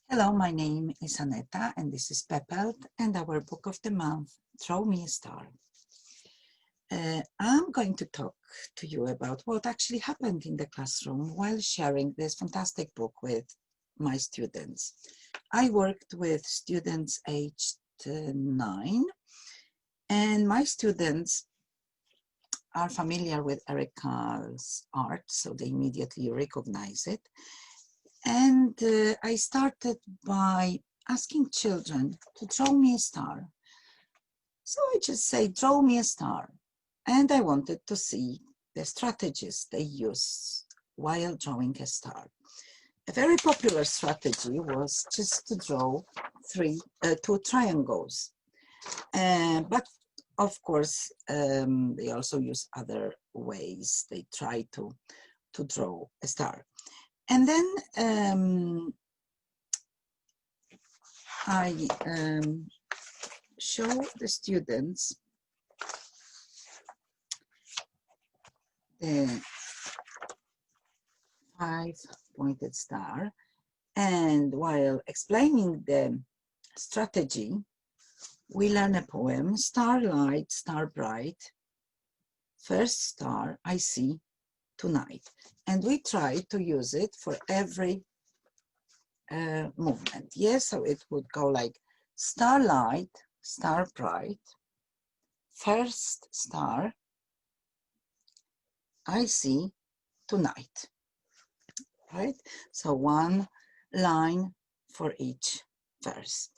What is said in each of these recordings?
Hello, my name is Anneta and this is PEPELT and our book of the month, Draw Me a Star. I'm going to talk to you about what actually happened in the classroom while sharing this fantastic book with my students. I worked with students aged 9, and my students are familiar with Eric Carle's art, so they immediately recognize it. And I started by asking children to draw me a star. So I just say, draw me a star. And I wanted to see the strategies they use while drawing a star. A very popular strategy was just to draw two triangles. But of course, they also use other ways. They try to draw a star. And then I show the students the 5-pointed star, and while explaining the strategy, we learn a poem, Starlight, Star Bright, first star I see tonight. And we try to use it for every movement. Yes, so it would go like starlight, star bright, first star I see tonight, right? So one line for each verse.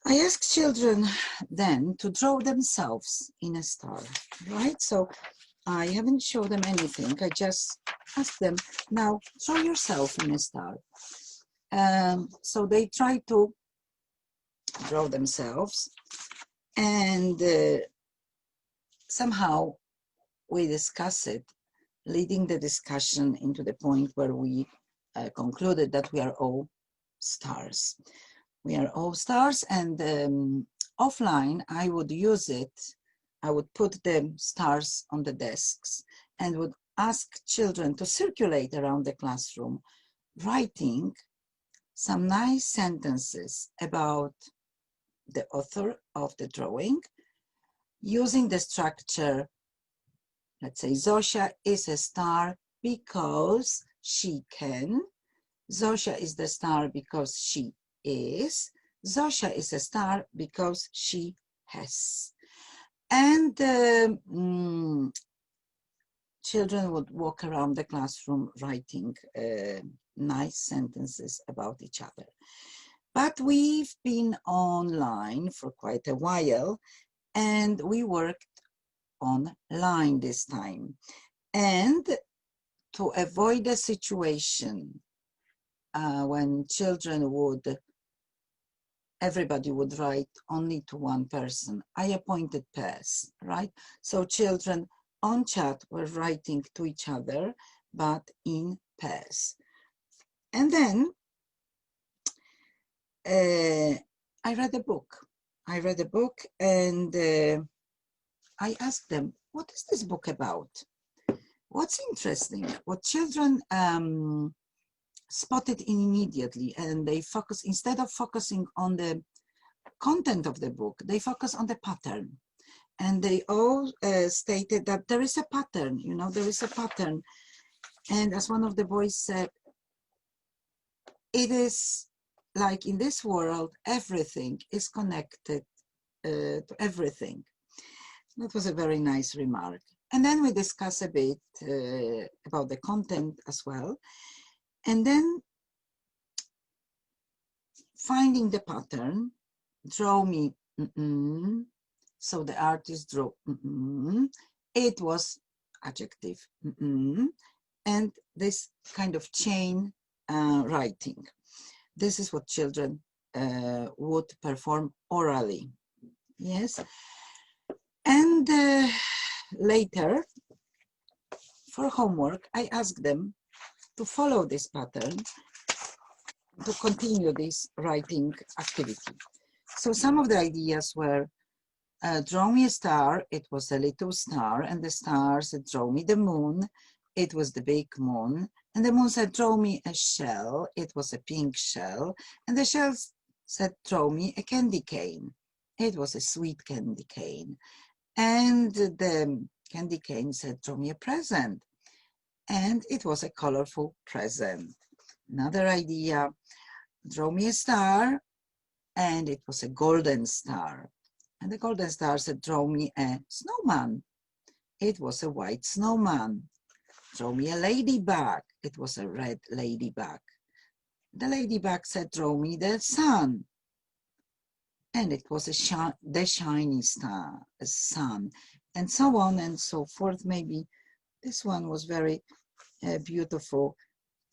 I ask children then to draw themselves in a star, right? So I haven't shown them anything. I just ask them, now draw yourself in a star. So they try to draw themselves, and somehow we discuss it, leading the discussion into the point where we concluded that we are all stars. We are all stars, and offline I would use it. I would put the stars on the desks and would ask children to circulate around the classroom, writing some nice sentences about the author of the drawing, using the structure. Let's say Zosia is a star because she can. Zosia is the star because she is. Zosia is a star because she has. And children would walk around the classroom writing nice sentences about each other. But we've been online for quite a while, and we worked online this time. And to avoid a situation when children everybody would write only to one person, I appointed pairs, right? So children on chat were writing to each other, but in pairs. And then I read a book. And I asked them, what is this book about? What's interesting? What children spotted immediately, and they focus, instead of focusing on the content of the book, they focus on the pattern. And they all stated that there is a pattern, there is a pattern. And as one of the boys said, it is like in this world, everything is connected to everything. That was a very nice remark. And then we discuss a bit about the content as well. And then finding the pattern, draw me, so the artist drew, it was adjective, and this kind of chain writing. This is what children would perform orally, yes. And later, for homework, I asked them to follow this pattern, to continue this writing activity. So some of the ideas were, draw me a star, it was a little star, and the stars, draw me the moon, It was the big moon, and the moon said, draw me a shell. It was a pink shell, and the shell said, draw me a candy cane. It was a sweet candy cane. And the candy cane said, draw me a present. And it was a colorful present. Another idea, draw me a star, and it was a golden star. And the golden star said, draw me a snowman. It was a white snowman. Draw me a ladybug. It was a red ladybug. The ladybug said, draw me the sun. And it was the shiny star, a sun, and so on and so forth. Maybe this one was very beautiful.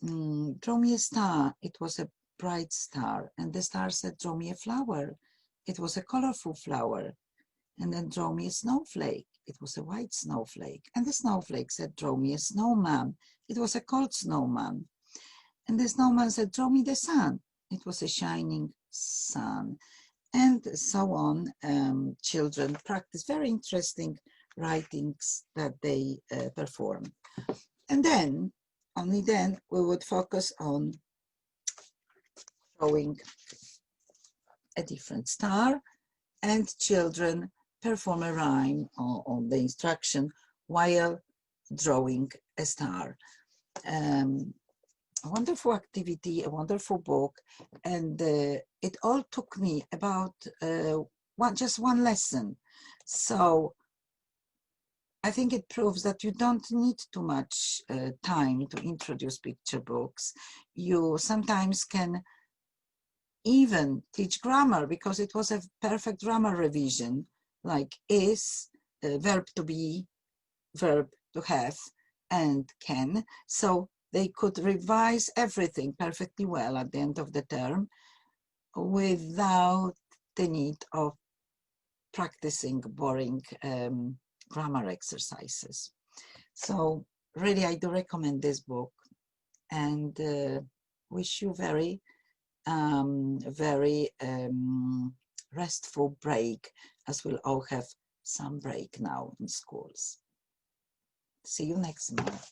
Draw me a star. It was a bright star. And the star said, draw me a flower. It was a colorful flower. And then draw me a snowflake. It was a white snowflake. And the snowflake said, draw me a snowman. It was a cold snowman. And the snowman said, draw me the sun. It was a shining sun. And so on. Children practice very interesting writings that they perform. And then, only then, we would focus on drawing a different star, and children perform a rhyme on the instruction while drawing a star. A wonderful activity, a wonderful book, and it all took me about just one lesson. So I think it proves that you don't need too much time to introduce picture books. You sometimes can even teach grammar, because it was a perfect grammar revision, like is, verb to be, verb to have, and can. So they could revise everything perfectly well at the end of the term without the need of practicing boring grammar exercises. So really, I do recommend this book, and wish you very restful break, as we'll all have some break now in schools. See you next month.